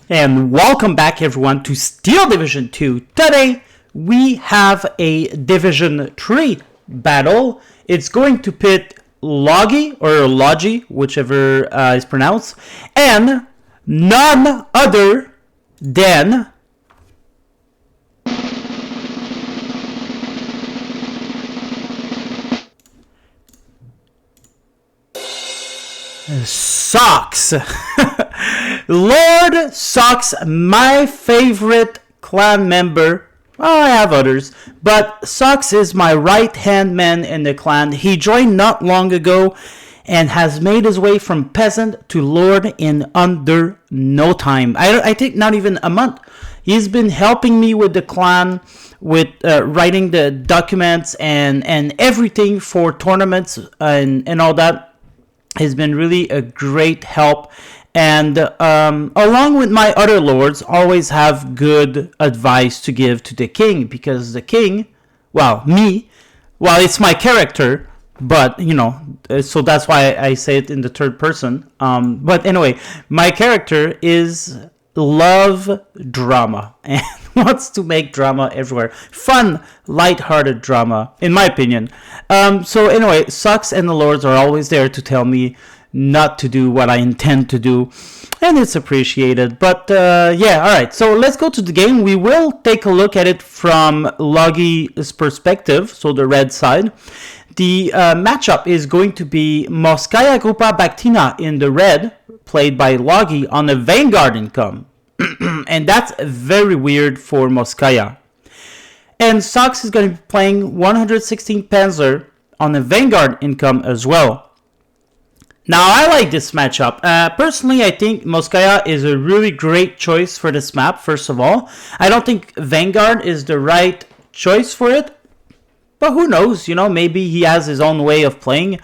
And welcome back everyone to Steel Division 2. Today we have a Division 3 battle. It's going to pit Logi, or Logi, whichever is pronounced, and none other than Socks. Lord Socks, my favorite clan member. Well, I have others, but Socks is my right-hand man in the clan. He joined not long ago and has made his way from peasant to lord in under no time. I think not even a month. He's been helping me with the clan, with writing the documents and everything for tournaments and all that. Has been really a great help, and along with my other lords, always have good advice to give to the king, because the king, it's my character, but so that's why I say it in the third person. But anyway, my character is love drama and wants to make drama everywhere. Fun, light-hearted drama, in my opinion. So anyway, Socks and the Lords are always there to tell me not to do what I intend to do, and it's appreciated. But yeah, alright, so let's go to the game. We will take a look at it from Logi's perspective, so the red side. The matchup is going to be Moskaya Grupa Baktina in the red, played by Logi on a Vanguard income. And that's very weird for Moskaya. And Socks is going to be playing 116 Panzer on a Vanguard income as well. Now, I like this matchup. Personally, I think Moskaya is a really great choice for this map, first of all. I don't think Vanguard is the right choice for it. But who knows, maybe he has his own way of playing.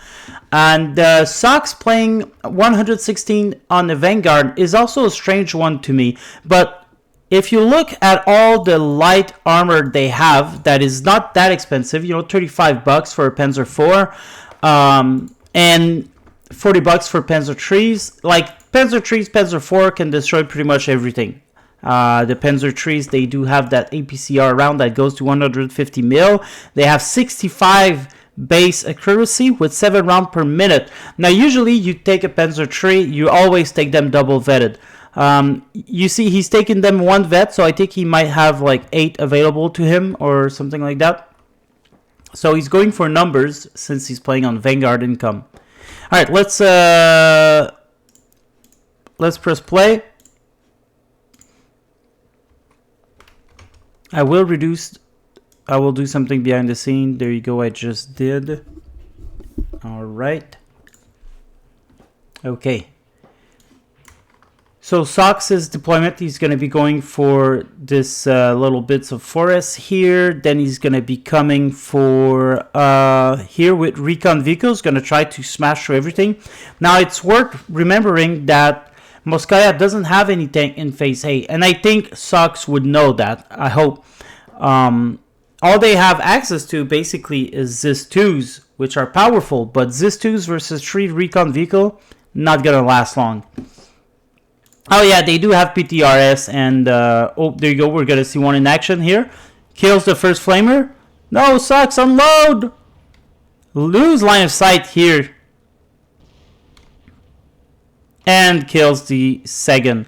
And Socks playing 116 on the Vanguard is also a strange one to me. But if you look at all the light armor they have, that is not that expensive, $35 for a Panzer 4, and $40 for Panzer 3s. Like, Panzer 3s, Panzer 4 can destroy pretty much everything. The Panzer 3s, they do have that APCR round that goes to 150 mil. They have 65 base accuracy with 7 rounds per minute. Now, usually you take a Panzer 3, you always take them double vetted. You see, he's taking them one vet, so I think he might have like 8 available to him or something like that. So he's going for numbers since he's playing on Vanguard income. All right, let's press play. I will do something behind the scene. There you go, I just did. All right. Okay. So Socks' deployment, he's going to be going for this little bits of forest here. Then he's going to be coming for here with recon vehicles, going to try to smash through everything. Now, it's worth remembering that Moskaya doesn't have any tank in phase A, and I think Socks would know that. I hope. All they have access to basically is ZIS-2s, which are powerful, but ZIS-2s versus 3 recon vehicle, not gonna last long. Oh yeah, they do have PTRS, and oh, there you go, we're gonna see one in action here. Kills the first flamer. No, Socks, unload! Lose line of sight here. And kills the second.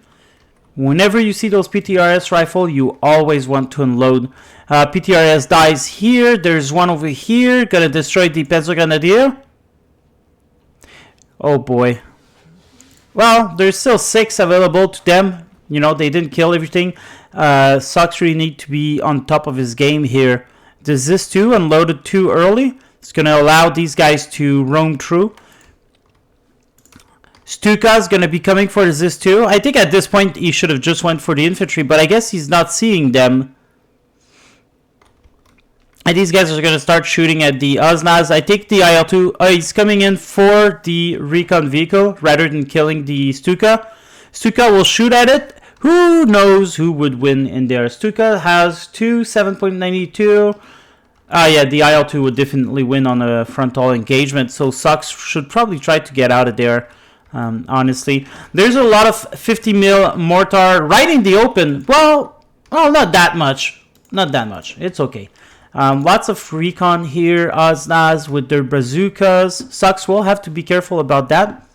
Whenever you see those PTRS rifle, you always want to unload. PTRS dies here. There's one over here. Gonna destroy the Panzer Grenadier. Oh boy. Well, there's still 6 available to them. They didn't kill everything. Socks really need to be on top of his game here. The ZIS-2 unloaded too early. It's gonna allow these guys to roam through. Stuka's going to be coming for the ZIS-2. I think at this point he should have just went for the infantry, but I guess he's not seeing them. And these guys are going to start shooting at the Oznaz. I think the IL-2, he's coming in for the recon vehicle rather than killing the Stuka. Stuka will shoot at it. Who knows who would win in there? Stuka has 7.92. Yeah, the IL-2 would definitely win on a frontal engagement, so Socks should probably try to get out of there. honestly. There's a lot of 50 mil mortar right in the open. Well, not that much. Not that much. It's okay. Lots of recon here. Oznaz with their bazookas. Sucks will have to be careful about that.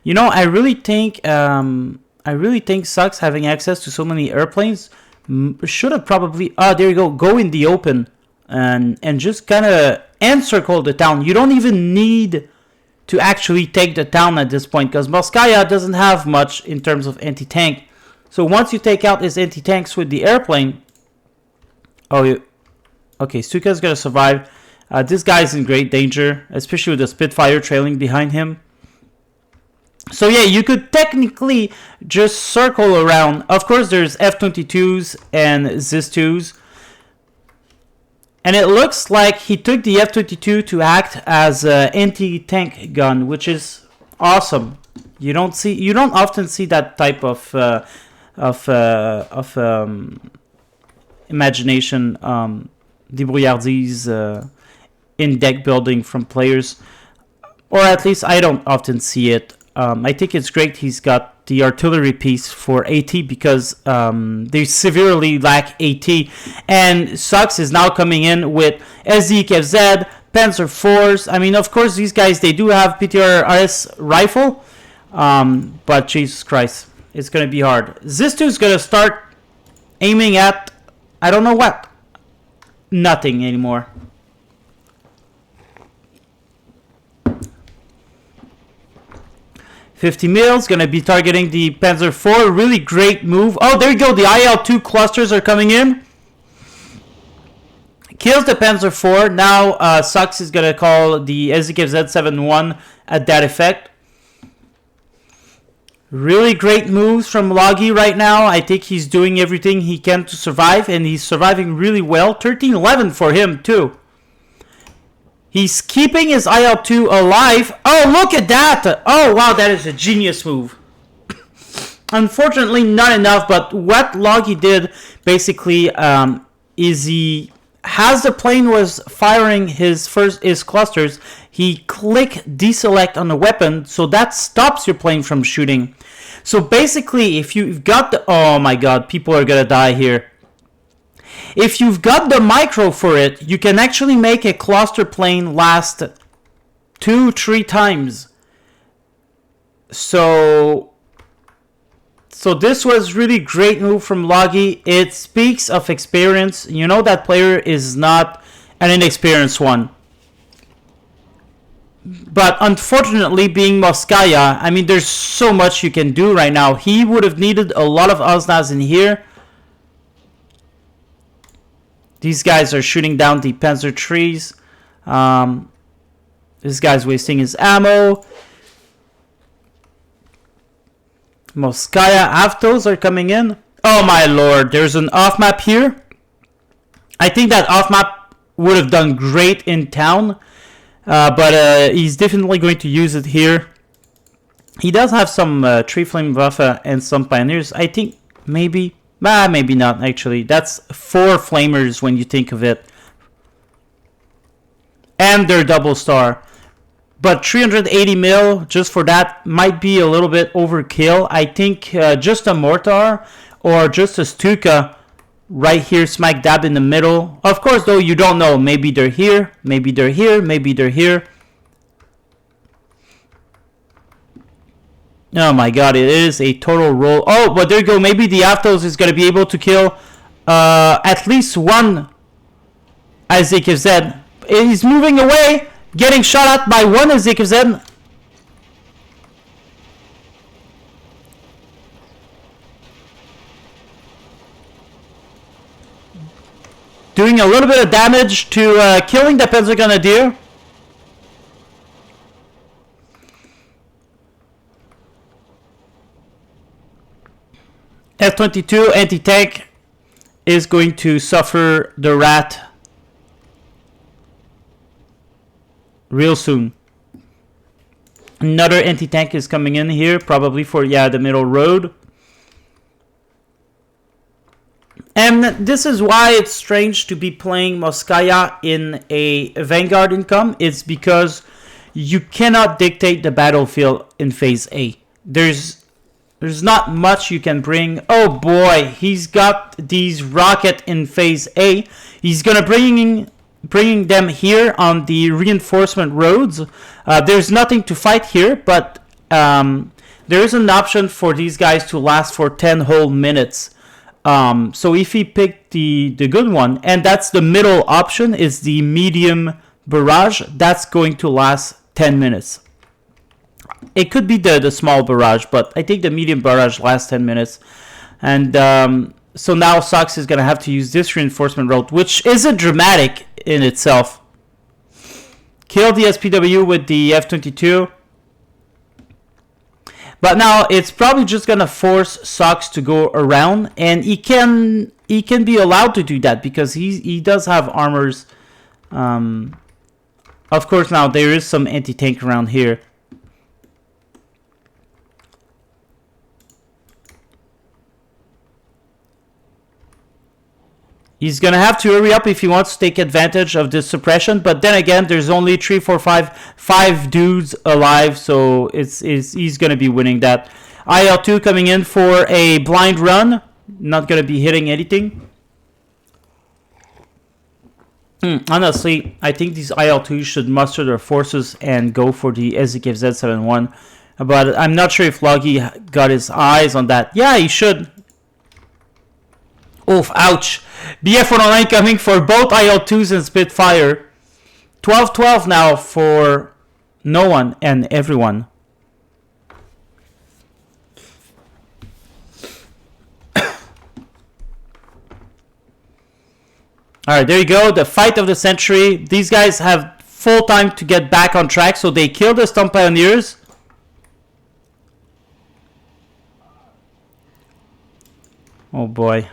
You know, I really think Sucks having access to so many airplanes should have probably there you go in the open and just kind of encircle the town. You don't even need to actually take the town at this point because Moskaya doesn't have much in terms of anti-tank. So once you take out his anti-tanks with the airplane, okay, Stuka's gonna survive. This guy's in great danger, especially with the Spitfire trailing behind him. So yeah, you could technically just circle around. Of course, there's F-22s and ZIS-2s. And it looks like he took the F-22 to act as an anti-tank gun, which is awesome. You don't often see that type of imagination, débrouillardise in deck building from players. Or at least I don't often see it. I think it's great he's got the artillery piece for AT because they severely lack AT. And Sucks is now coming in with SDKZ, Panzer IVs. I mean, of course, these guys, they do have PTRS rifle. But Jesus Christ, it's going to be hard. ZIS-2 is going to start aiming at, I don't know what. Nothing anymore. $50 mils, gonna be targeting the Panzer IV. Really great move. Oh, there you go. The IL-2 clusters are coming in. Kills the Panzer IV. Now Sucks is gonna call the SDKZ-71 at that effect. Really great moves from Logi right now. I think he's doing everything he can to survive, and he's surviving really well. 13-11 for him too. He's keeping his IL-2 alive. Oh, look at that. Oh, wow, that is a genius move. Unfortunately, not enough, but what Logi did, basically, is he, as the plane was firing his clusters, he clicked deselect on the weapon, so that stops your plane from shooting. So basically, if you've got the... Oh, my God, people are going to die here. If you've got the micro for it, you can actually make a cluster plane last 2-3 times. So this was really great move from Logi. It speaks of experience. You know that player is not an inexperienced one. But unfortunately, being Moskaya, I mean, there's so much you can do right now. He would have needed a lot of Oznaz in here. These guys are shooting down the Panzer trees. This guy's wasting his ammo. Moskaya Avtos are coming in. Oh my lord, there's an off-map here. I think that off-map would have done great in town. But he's definitely going to use it here. He does have some Tree Flame Waffe and some Pioneers. I think maybe... maybe not, actually. That's 4 Flamers when you think of it. And their double star. But 380 mil, just for that, might be a little bit overkill. I think just a Mortar or just a Stuka right here, smack dab in the middle. Of course, though, you don't know. Maybe they're here, maybe they're here, maybe they're here. Oh my god, it is a total roll. Oh, but there you go. Maybe the Avtos is going to be able to kill at least one SDKZ. He's moving away, getting shot at by one SDKZ. Doing a little bit of damage to killing the Panzer Grenadier. F-22 anti-tank is going to suffer the rat real soon. Another anti-tank is coming in here, probably for, the middle road. And this is why it's strange to be playing Moskaya in a Vanguard income. It's because you cannot dictate the battlefield in phase A. There's not much you can bring. Oh boy, he's got these rocket in phase A. He's gonna bringing them here on the reinforcement roads. There's nothing to fight here, but there is an option for these guys to last for 10 whole minutes. So if he picked the good one, and that's the middle option, is the medium barrage, that's going to last 10 minutes. It could be the small barrage, but I think the medium barrage lasts 10 minutes. And so now Sox is going to have to use this reinforcement road, which isn't dramatic in itself. Kill the SPW with the F-22. But now it's probably just going to force Sox to go around. And he can be allowed to do that because he does have armors. Of course, now there is some anti-tank around here. He's going to have to hurry up if he wants to take advantage of this suppression. But then again, there's only 3, 4, 5 dudes alive. So he's going to be winning that. IL-2 coming in for a blind run. Not going to be hitting anything. Honestly, I think these IL-2s should muster their forces and go for the SZKF Z71. But I'm not sure if Logi got his eyes on that. Yeah, he should. Oof, ouch. BF-109 coming for both IL-2s and Spitfire. 12-12 now for no one and everyone. Alright, there you go. The fight of the century. These guys have full time to get back on track, so they kill the Stump Pioneers. Oh boy.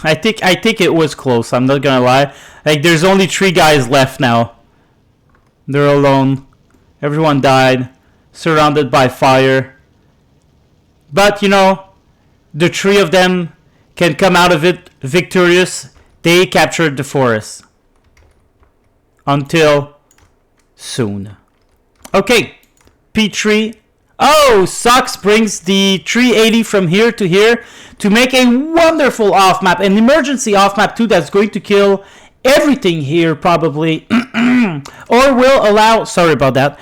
I think it was close. I'm not gonna lie. Like, there's only 3 guys left now. They're alone. Everyone died, surrounded by fire. But you know, the 3 of them can come out of it victorious. They captured the forest. Until soon. Okay, P3. Oh, Sox brings the 380 from here to here to make a wonderful off-map. An emergency off-map too that's going to kill everything here probably. Or will allow, sorry about that,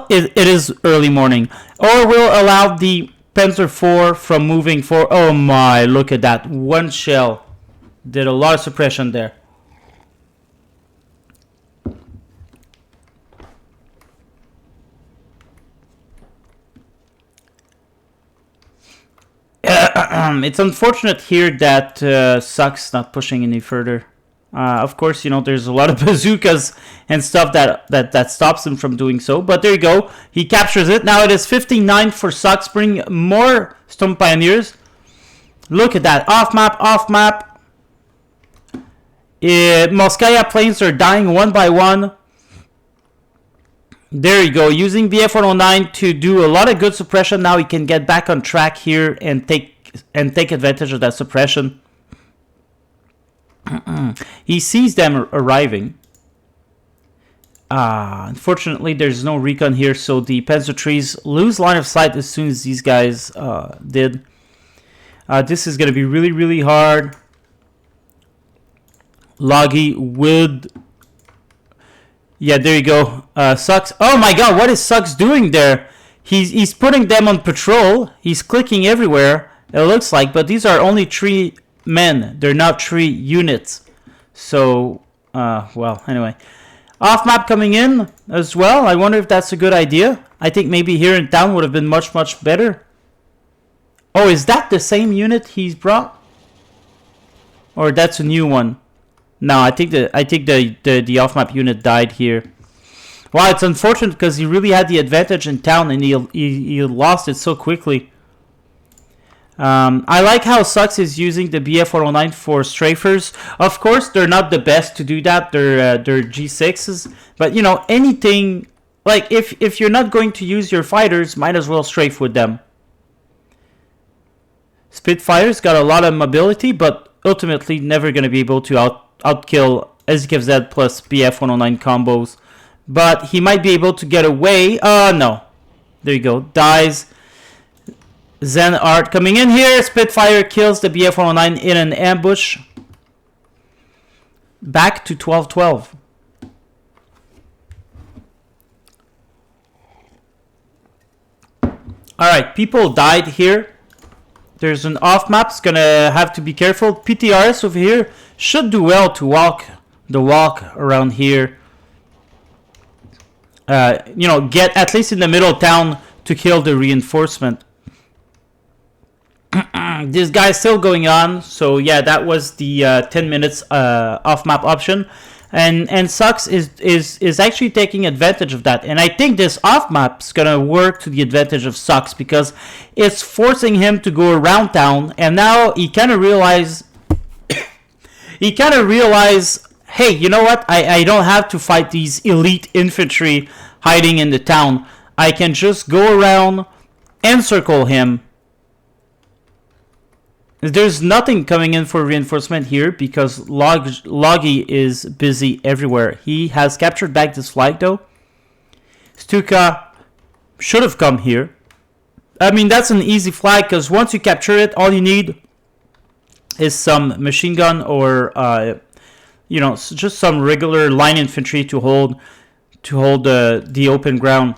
it is early morning. Or will allow the Panzer IV from moving forward. Oh my, look at that. One shell. Did a lot of suppression there. It's unfortunate here that Sox not pushing any further. Of course, you know, there's a lot of bazookas and stuff that stops him from doing so. But there you go. He captures it. Now it is 15-9 for Sox. Bring more Stump Pioneers. Look at that. Off map. Moskaya planes are dying one by one. There you go. Using BF-109 to do a lot of good suppression. Now he can get back on track here and take advantage of that suppression. He sees them arriving. Unfortunately, there's no recon here, so the Panzer IIIs lose line of sight as soon as these guys did. This is going to be really, really hard. Logi would... Yeah, there you go. Sucks. Oh my god, what is Sucks doing there? He's putting them on patrol. He's clicking everywhere, it looks like, but these are only 3 men. They're not 3 units. So, well, anyway. Off map coming in as well. I wonder if that's a good idea. I think maybe here in town would have been much, much better. Oh, is that the same unit he's brought? Or that's a new one? No, I think the off map unit died here. Wow, it's unfortunate because he really had the advantage in town and he lost it so quickly. I like how Sucks is using the BF-109 for strafers. Of course, they're not the best to do that. They're G6s, but you know, anything like if you're not going to use your fighters, might as well strafe with them. Spitfire's got a lot of mobility, but ultimately never going to be able to outkill SKFZ plus BF109 combos. But he might be able to get away. No. There you go. Dies. Zen Art coming in here. Spitfire kills the BF109 in an ambush. Back to 12-12. Alright, people died here. There's an off map. It's gonna have to be careful. PTRS over here should do well to walk the walk around here. You know, get at least in the middle of town to kill the reinforcement. This guy's still going on. So yeah, that was the 10 minutes off map option. And Sucks is actually taking advantage of that. And I think this off map is gonna work to the advantage of Sucks because it's forcing him to go around town. And now he kind of realize, hey, you know what? I don't have to fight these elite infantry hiding in the town. I can just go around, encircle him. There's nothing coming in for reinforcement here because Logi is busy everywhere. He has captured back this flag though. Stuka should have come here. I mean, that's an easy flag because once you capture it, all you need is some machine gun or you know, just some regular line infantry to hold the open ground.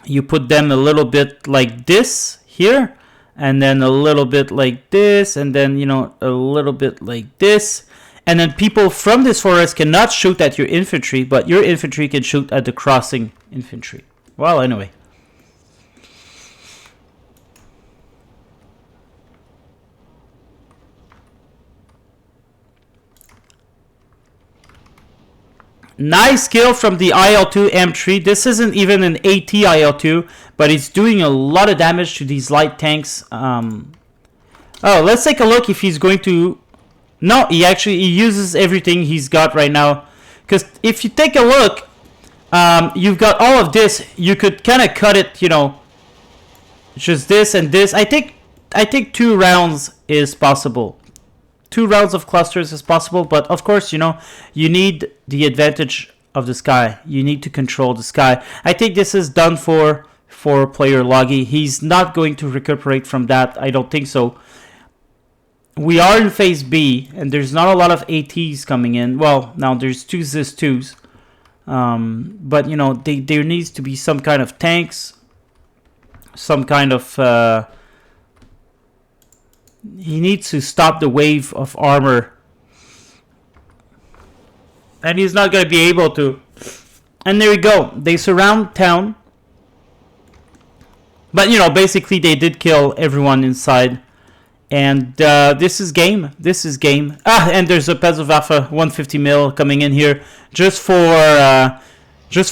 You put them a little bit like this here. And then a little bit like this, and then, you know, a little bit like this. And then people from this forest cannot shoot at your infantry, but your infantry can shoot at the crossing infantry. Well, anyway. Nice kill from the IL-2 M3. This isn't even an AT IL-2, but it's doing a lot of damage to these light tanks. Oh, let's take a look if he's going to... No, he uses everything he's got right now. Because if you take a look, you've got all of this. You could kind of cut it, you know, just this and this. I think 2 rounds is possible. 2 rounds of clusters is possible, but of course, you know, you need the advantage of the sky. You need to control the sky. I think this is done for player Logi. He's not going to recuperate from that. I don't think so. We are in phase B, and there's not a lot of ATs coming in. Well, now there's 2 ZIS-2s. But, you know, there needs to be some kind of tanks. Some kind of... he needs to stop the wave of armor. And he's not going to be able to. And there we go. They surround town. But, you know, basically they did kill everyone inside. And this is game. This is game. And there's a Panzerwaffe 150 mil coming in here. Just for a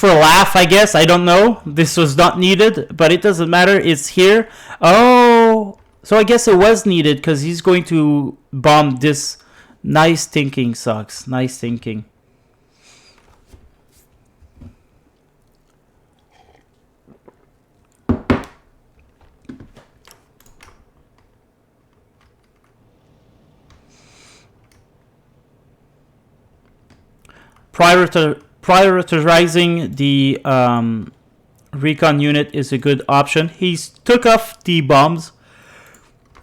laugh, I guess. I don't know. This was not needed. But it doesn't matter. It's here. Oh... So I guess it was needed because he's going to bomb this. Nice thinking, Sucks. Nice thinking. Prioritizing the recon unit is a good option. He's took off the bombs.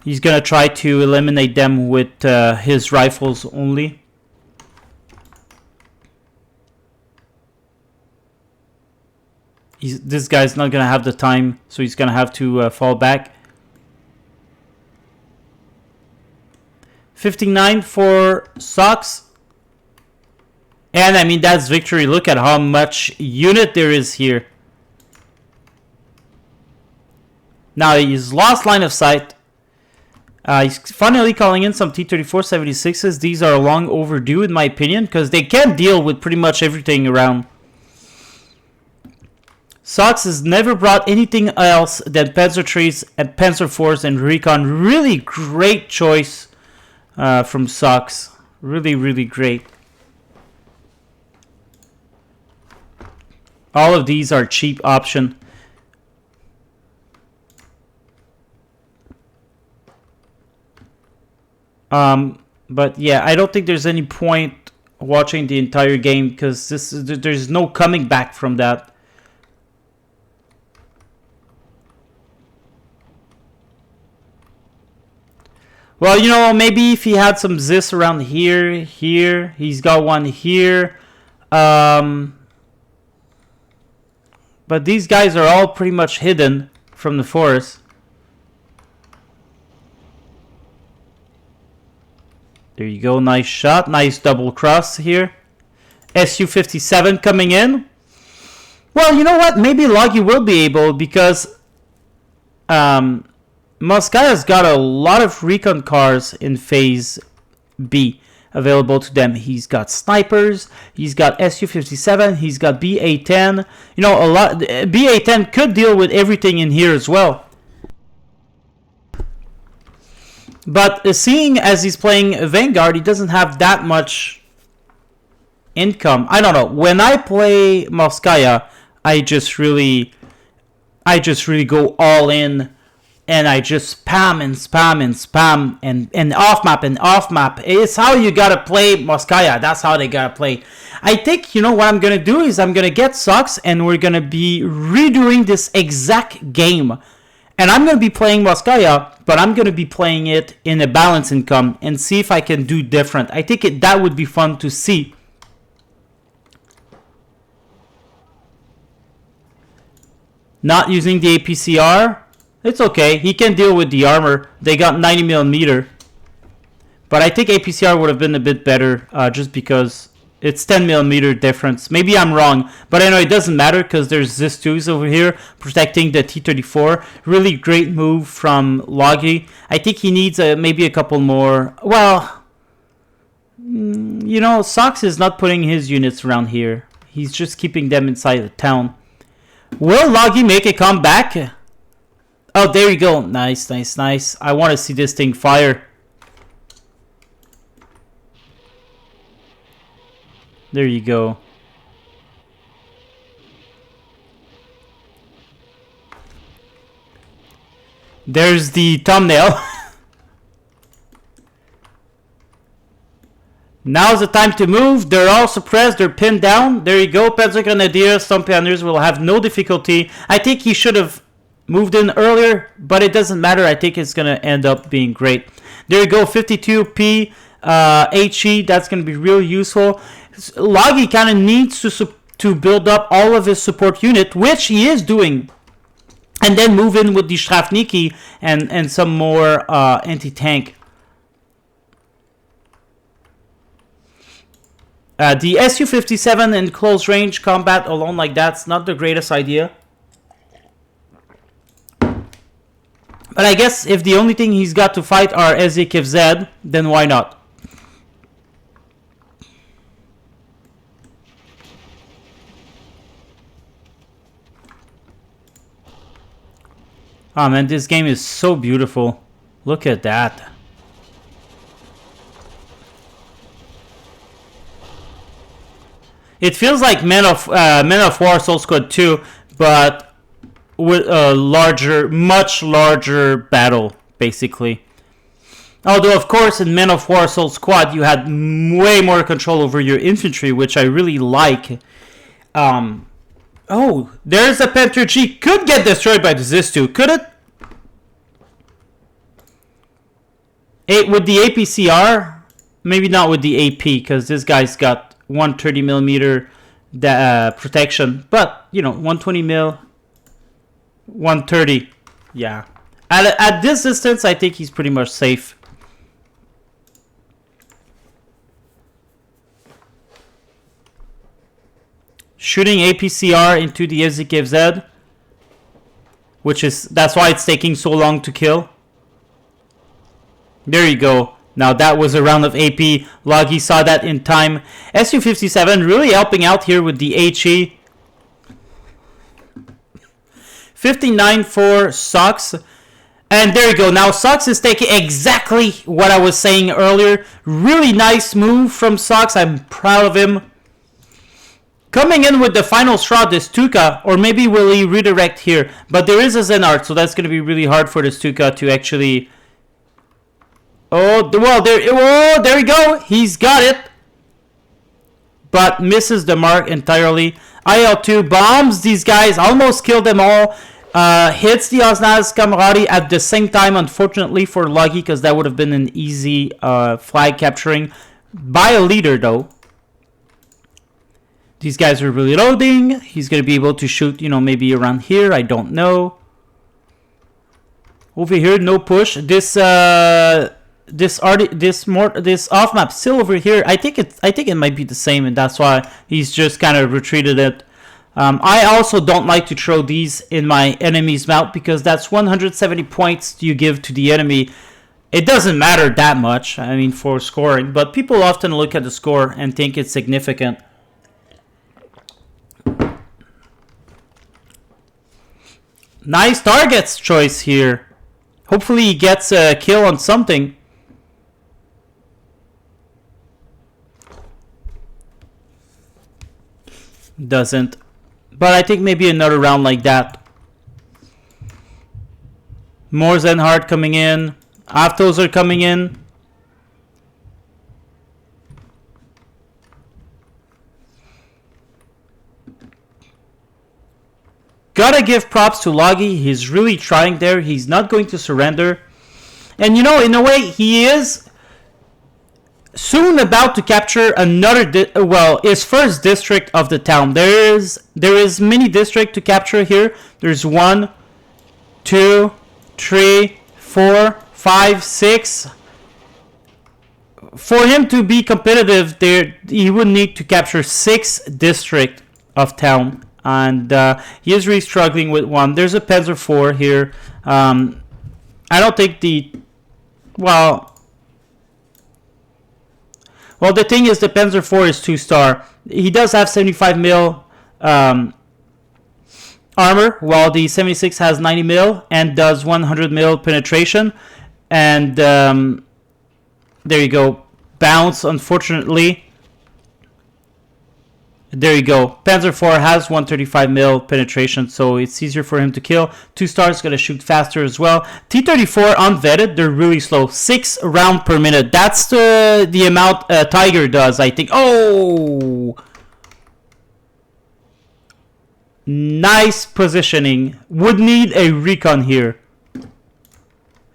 He's going to try to eliminate them with his rifles only. This guy's not going to have the time, so he's going to have to fall back. 59 for Socks. And I mean, that's victory. Look at how much unit there is here. Now he's lost line of sight. He's finally calling in some T-34-76s. These are long overdue, in my opinion, because they can't deal with pretty much everything around. Socks has never brought anything else than Panzer IIIs and Panzer IVs and Recon. Really great choice from Socks. Really, really great. All of these are cheap option. But yeah, I don't think there's any point watching the entire game because there's no coming back from that. Well, you know, maybe if he had some Zis around here, he's got one here. But these guys are all pretty much hidden from the forest. There you go, nice shot, nice double cross here. Su-57 coming in. Well, you know what? Maybe Logi will be able because Moskaya's got a lot of recon cars in phase B available to them. He's got snipers, he's got Su-57, he's got BA-10. You know, a lot. BA-10 could deal with everything in here as well. But seeing as he's playing Vanguard, he doesn't have that much income. I don't know. When I play Moskaya, I just really go all in. And I just spam and spam and spam and off map and off map. It's how you gotta play Moskaya. That's how they gotta play. I think, you know, what I'm gonna do is I'm gonna get Sox and we're gonna be redoing this exact game. And I'm gonna be playing Moskaya, but I'm gonna be playing it in a balance income and see if I can do different. I think that would be fun to see. Not using the APCR. It's okay. He can deal with the armor. They got 90mm. But I think APCR would have been a bit better just because it's 10mm difference. Maybe I'm wrong. But I know it doesn't matter because there's this 2s over here protecting the T-34. Really great move from Logi. I think he needs maybe a couple more. Well, you know, Sox is not putting his units around here. He's just keeping them inside the town. Will Logi make a comeback? Oh, there you go. Nice, nice, nice. I want to see this thing fire. There you go. There's the thumbnail. Now's the time to move. They're all suppressed. They're pinned down. There you go. Panzer Grenadiers. Some pioneers will have no difficulty. I think he should have moved in earlier, but it doesn't matter. I think it's going to end up being great. There you go, 52P HE. That's going to be real useful. Logi kind of needs to build up all of his support unit, which he is doing. And then move in with the Strafniki and some more anti-tank. The Su-57 in close range combat alone like that's not the greatest idea. But I guess if the only thing he's got to fight are SZKZ, then why not? Oh man, this game is so beautiful. Look at that. It feels like Men of War Soul Squad 2, but with a larger, much larger battle, basically. Although, of course, in Men of War Soul Squad, you had way more control over your infantry, which I really like. Oh, there's a Panther G. Could get destroyed by the Zis-2, could it? With the APCR? Maybe not with the AP, because this guy's got 130mm protection. But, you know, 120mm. 130. Yeah. At this distance, I think he's pretty much safe. Shooting APCR into the SZKZ, that's why it's taking so long to kill. There you go. Now that was a round of AP. Logi saw that in time. Su-57 really helping out here with the HE. 59 for Sox. And there you go. Now Sox is taking exactly what I was saying earlier. Really nice move from Sox. I'm proud of him. Coming in with the final shot is Stuka, or maybe will he redirect here? But there is a Zenart, so that's going to be really hard for the Stuka to actually... Oh, well, there we go. He's got it. But misses the mark entirely. IL-2 bombs these guys, almost killed them all. Hits the Osnaz Kamaradi at the same time, unfortunately for Logi, because that would have been an easy flag capturing by a leader, though. These guys are reloading. He's going to be able to shoot, you know, maybe around here. I don't know. Over here, no push. This off map still over here. I think it might be the same, and that's why he's just kind of retreated it. I also don't like to throw these in my enemy's mouth because that's 170 points you give to the enemy. It doesn't matter that much, I mean, for scoring, but people often look at the score and think it's significant. Nice targets choice here. Hopefully he gets a kill on something. Doesn't. But I think maybe another round like that. More Zenhard coming in. Aftos are coming in. Gotta give props to Logi. He's really trying there. He's not going to surrender. And you know, in a way, he is soon about to capture another, his first district of the town. There is mini district to capture here. There's 1, 2, 3, 4, 5, 6. For him to be competitive, he would need to capture 6 district of town. And he is really struggling with one. There's a Panzer 4 here. I don't think the... Well, the thing is the Panzer 4 is 2-star. He does have 75 mil armor, while the 76 has 90 mil and does 100 mil penetration. And there you go. Bounce, unfortunately. There you go. Panzer 4 has 135 mil penetration, so it's easier for him to kill. 2 stars gonna shoot faster as well. T-34 unvetted, they're really slow. 6 rounds per minute. That's the amount Tiger does, I think. Oh! Nice positioning. Would need a recon here.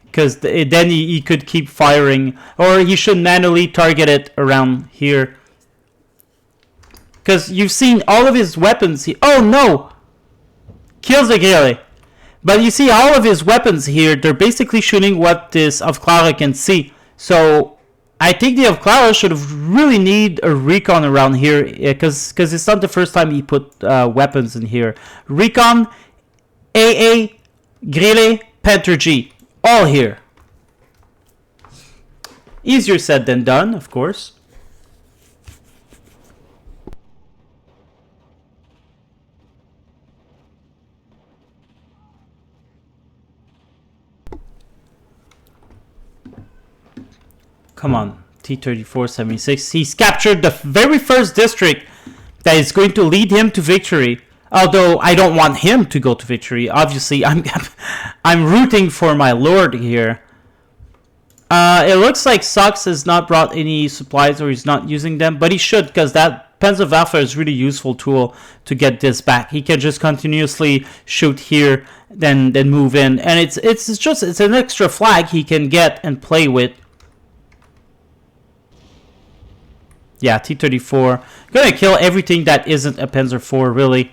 Because then he could keep firing. Or he should manually target it around here. Because you've seen all of his weapons here. Oh no! Kills the Grele. But you see all of his weapons here, they're basically shooting what this Avklara can see. So I think the Avklara should really need a recon around here. Because it's not the first time he put weapons in here. Recon, AA, Grele, Panther G. All here. Easier said than done, of course. Come on, T-34-76. He's captured the very first district that is going to lead him to victory. Although I don't want him to go to victory. Obviously, I'm rooting for my lord here. It looks like Sox has not brought any supplies or he's not using them, but he should, because that Panzerwaffe is a really useful tool to get this back. He can just continuously shoot here, then move in, and it's an extra flag he can get and play with. Yeah, T-34. Gonna kill everything that isn't a Panzer 4, really.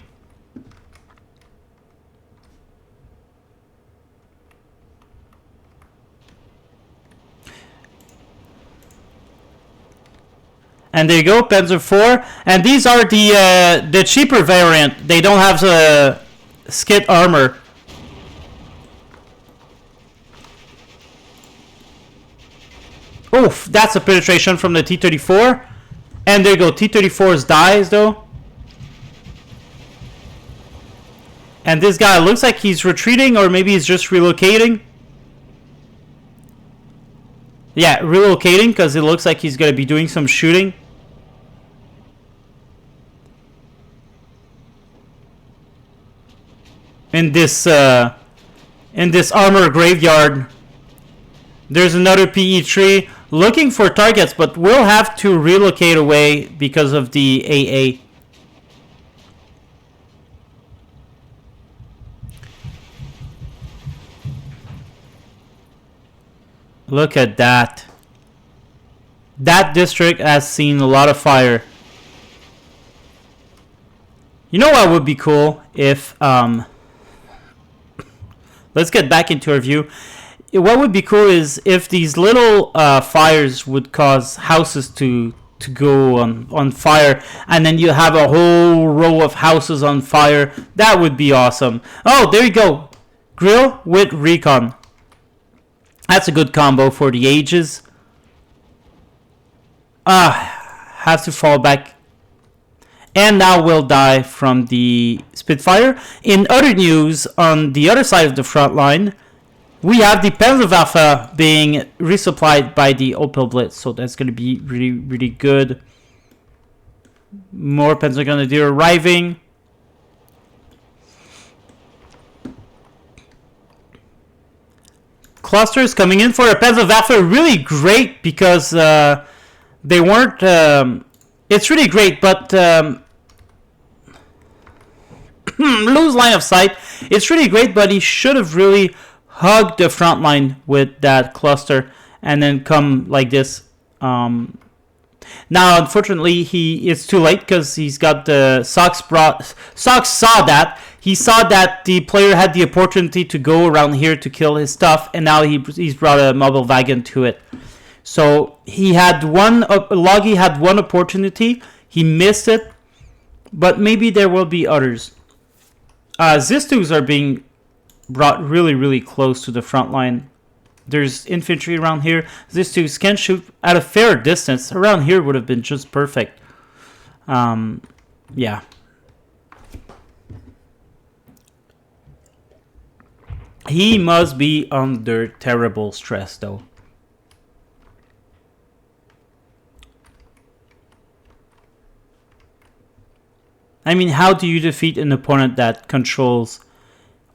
And there you go, Panzer 4. And these are the cheaper variant. They don't have skid armor. Oof, that's a penetration from the T-34. And there you go, T-34's dies though. And this guy looks like he's retreating, or maybe he's just relocating. Yeah, relocating, because it looks like he's going to be doing some shooting. In this armor graveyard. There's another PE3 looking for targets, but we'll have to relocate away because of the AA. Look at that. That district has seen a lot of fire. You know what would be cool if let's get back into our view. What would be cool is if these little fires would cause houses to go on fire, and then you have a whole row of houses on fire. That would be awesome. Oh, there you go. Grill with recon. That's a good combo for the ages. Have to fall back. And now we'll die from the Spitfire. In other news, on the other side of the front line, we have the Panzerwaffe being resupplied by the Opel Blitz. So that's going to be really, really good. More Panzergrenadier arriving. Clusters coming in for a Panzerwaffe. Really great because they weren't... it's really great, but lose line of sight. It's really great, but he should have really hugged the front line with that cluster and then come like this. Now, unfortunately, it's too late because he's got the Sox saw that. He saw that the player had the opportunity to go around here to kill his stuff, and now he's brought a mobile wagon to it. So he had Logi had one opportunity. He missed it, but maybe there will be others. Zistus are being brought really, really close to the front line. There's infantry around here. Zistus can shoot at a fair distance. Around here would have been just perfect. Yeah. He must be under terrible stress, though. I mean, how do you defeat an opponent that controls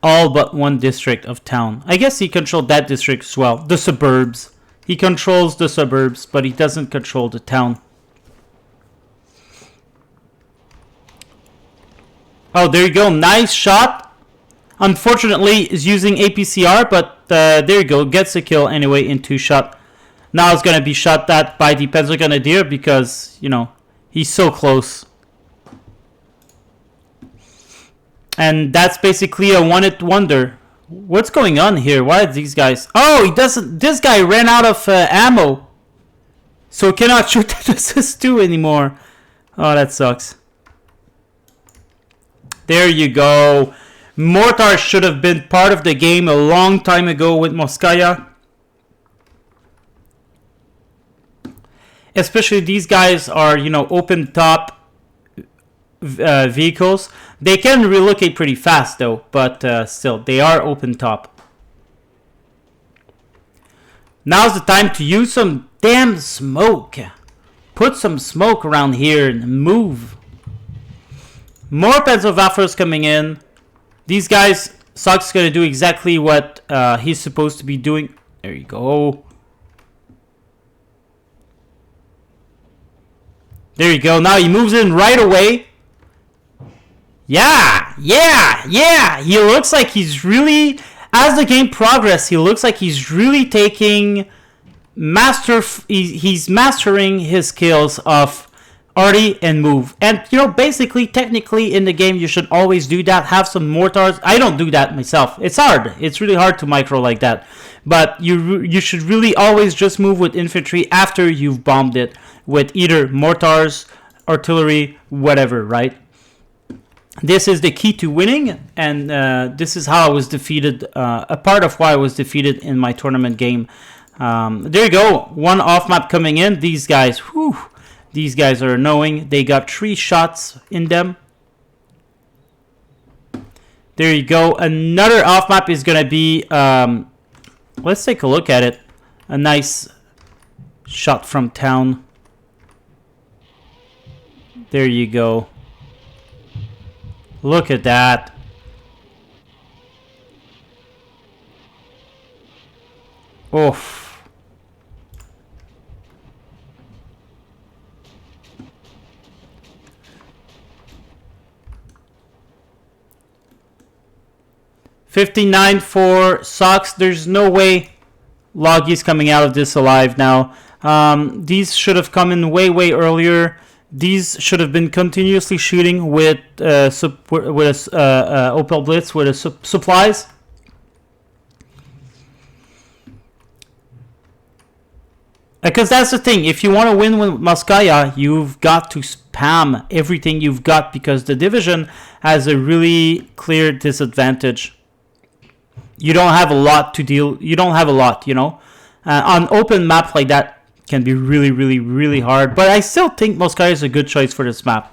all but one district of town? I guess he controlled that district as well. The suburbs. He controls the suburbs, but he doesn't control the town. Oh, there you go. Nice shot. Unfortunately, is using APCR, but there you go. Gets a kill anyway in 2-shot. Now it's going to be shot at by the Panzergrenadier because, you know, he's so close. And that's basically a one-hit wonder. What's going on here? Why are these guys... Oh, he doesn't... This guy ran out of ammo. So cannot shoot at assist 2 anymore. Oh, that sucks. There you go. Mortar should have been part of the game a long time ago with Moskaya. Especially these guys are, you know, open top vehicles. They can relocate pretty fast though, but still, they are open top. Now's the time to use some damn smoke. Put some smoke around here and move. More Panzerwaffers coming in. These guys, Sock's gonna do exactly what he's supposed to be doing. There you go. There you go. Now he moves in right away. Yeah. He looks like he's really, as the game progresses, he looks like he's really taking he's mastering his skills of arty and move. And, you know, basically, technically, in the game, you should always do that. Have some mortars. I don't do that myself. It's hard. It's really hard to micro like that. But you should really always just move with infantry after you've bombed it with either mortars, artillery, whatever, right? This is the key to winning, and this is how I was defeated, a part of why I was defeated in my tournament game. There you go. One off-map coming in. These guys, whew. These guys are annoying. They got 3 shots in them. There you go. Another off-map is going to be... let's take a look at it. A nice shot from town. There you go. Look at that. Oof. 59 for Sox. There's no way Logi's coming out of this alive now. These should have come in way earlier. These should have been continuously shooting with Opel Blitz with supplies. Because that's the thing. If you want to win with Moskaya, you've got to spam everything you've got because the division has a really clear disadvantage. You don't have a lot to deal. You don't have a lot, you know. On open map like that can be really hard. But I still think Moskaya is a good choice for this map.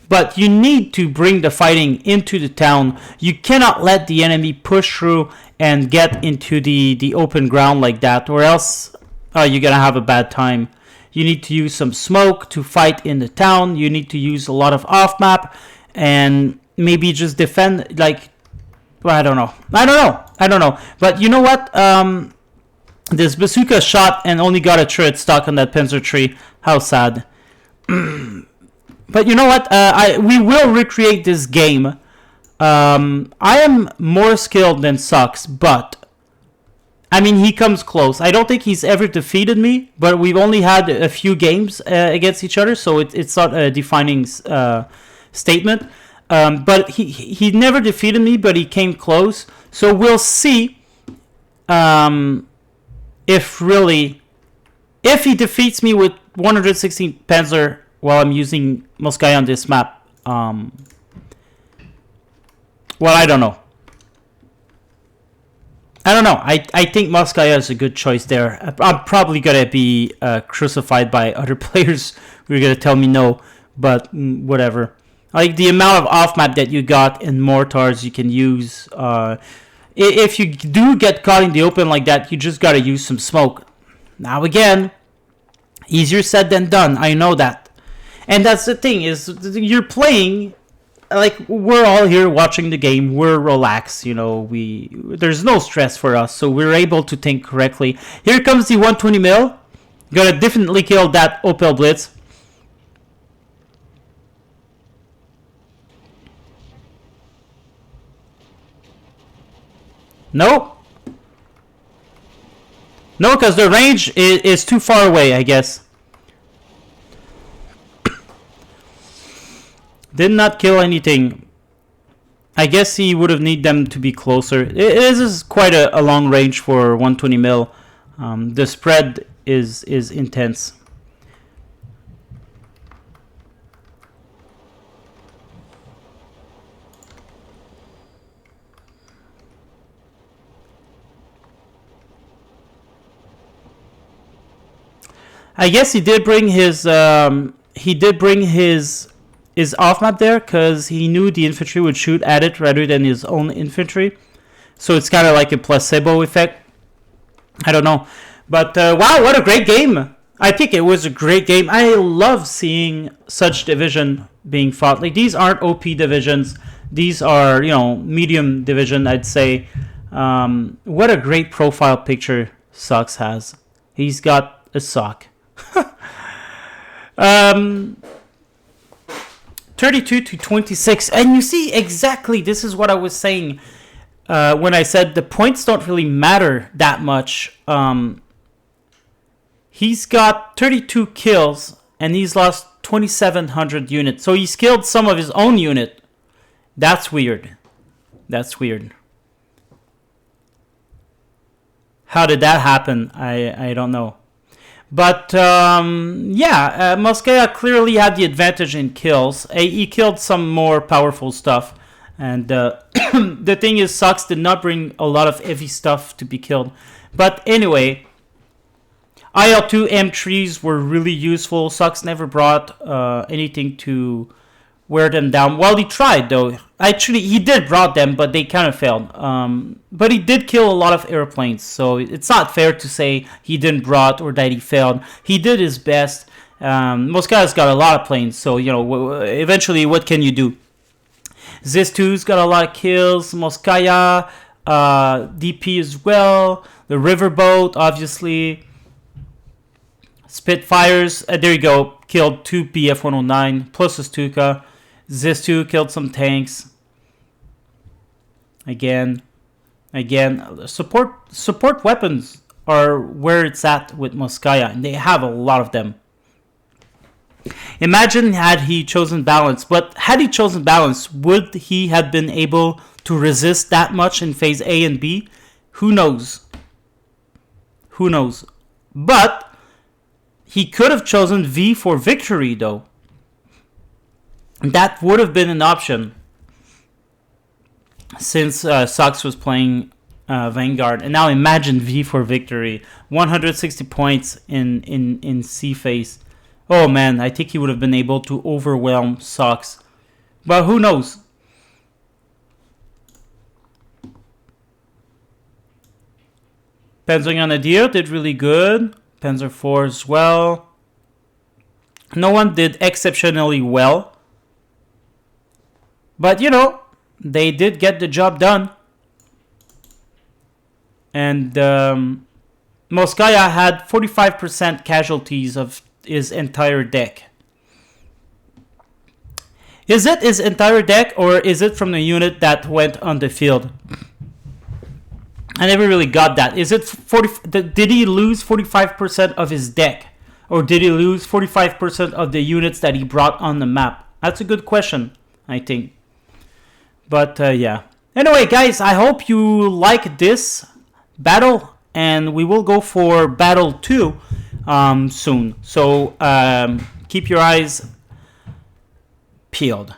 But you need to bring the fighting into the town. You cannot let the enemy push through and get into the open ground like that, or else you're gonna have a bad time. You need to use some smoke to fight in the town. You need to use a lot of off map and maybe just defend. Like, well, I don't know. But you know what? This bazooka shot and only got a turret stuck on that Panzer tree. How sad. But you know what? We will recreate this game. I am more skilled than Sucks, but I mean, he comes close. I don't think he's ever defeated me, but we've only had a few games against each other, so it's not a defining statement. But he never defeated me, but he came close. So we'll see if he defeats me with 116 Panzer while I'm using Moskaya on this map. Well, I don't know. I think Moskaya is a good choice there. I'm probably going to be crucified by other players who are going to tell me no, but whatever. Like the amount of off-map that you got in mortars you can use. If you do get caught in the open like that, you just got to use some smoke. Now again, easier said than done. I know that. And that's the thing, is you're playing... Like, we're all here watching the game. We're relaxed, you know. There's no stress for us, so we're able to think correctly. Here comes the 120 mil. Gotta definitely kill that Opel Blitz. No, because the range is too far away, I guess. Did not kill anything. I guess he would have need them to be closer. This is quite a long range for 120 mil. The spread is intense. I guess he did bring his off map there because he knew the infantry would shoot at it rather than his own infantry. So it's kind of like a placebo effect. I don't know. But wow, what a great game. I think it was a great game. I love seeing such division being fought. Like, these aren't OP divisions. These are, you know, medium division, I'd say. What a great profile picture Sox has. He's got a sock. 32 to 26, and you see exactly, this is what I was saying when I said the points don't really matter that much. He's got 32 kills and he's lost 2,700 units, so he's killed some of his own unit. That's weird. How did that happen? I don't know. But, Moskaya clearly had the advantage in kills. He killed some more powerful stuff. And the thing is, Sox did not bring a lot of heavy stuff to be killed. But anyway, IL-2 M3s were really useful. Sox never brought anything to wear them down. Well, he tried, though. Actually, he did brought them, but they kind of failed. But he did kill a lot of airplanes, so it's not fair to say he didn't brought or that he failed. He did his best. Moskaya's got a lot of planes, so, you know, eventually, what can you do? Zis2's got a lot of kills. Moskaya, DP as well. The riverboat, obviously. Spitfires, there you go. Killed 2 BF-109 plus a Stuka. Zis2 killed some tanks. Again, support weapons are where it's at with Moskaya, and they have a lot of them. Imagine had he chosen balance, but had he chosen balance, would he have been able to resist that much in phase A and B? Who knows? Who knows? But he could have chosen V for victory, though. That would have been an option, since Sox was playing Vanguard. And now imagine V for victory. 160 points in C phase. Oh man, I think he would have been able to overwhelm Sox. But who knows? Panzer Grenadier did really good. Panzer 4 as well. No one did exceptionally well. But you know, they did get the job done. And Moskaya had 45% casualties of his entire deck. Is it his entire deck, or is it from the unit that went on the field? I never really got that. Is it 40? Did he lose 45% of his deck, or did he lose 45% of the units that he brought on the map? That's a good question, I think. But yeah. Anyway, guys, I hope you like this battle, and we will go for battle 2 soon. So keep your eyes peeled.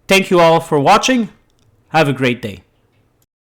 Thank you all for watching. Have a great day.